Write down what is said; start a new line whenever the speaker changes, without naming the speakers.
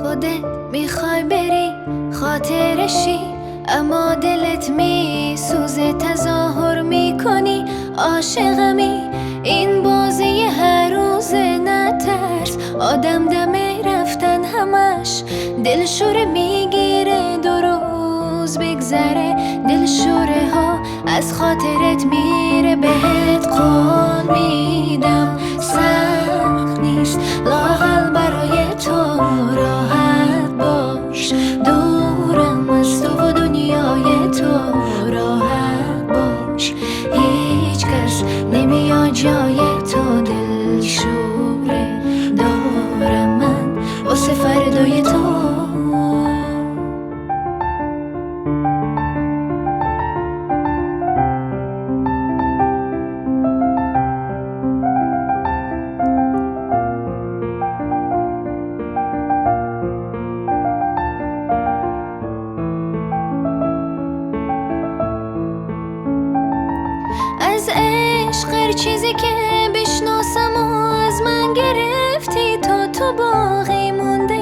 خودت میخوای بری خاطرشی، اما دلت میسوزه تظاهر میکنی عاشقمی. این بازی هر روزه نترس، آدم دمه رفتن همش دلشوره میگیره. 2 روز بگذره دلشوره ها از خاطرت میره. بهت قول میدم سخت نیست لااقل برای تو راحت باش. دورم از تو و دنیای تو راحت باش. هیچ کس نمیاد جای تو، دلشوره دارم من واسه فردای تو. از عشق هر چیزی که بشناسم و از من گرفتی، تو باقی مونده.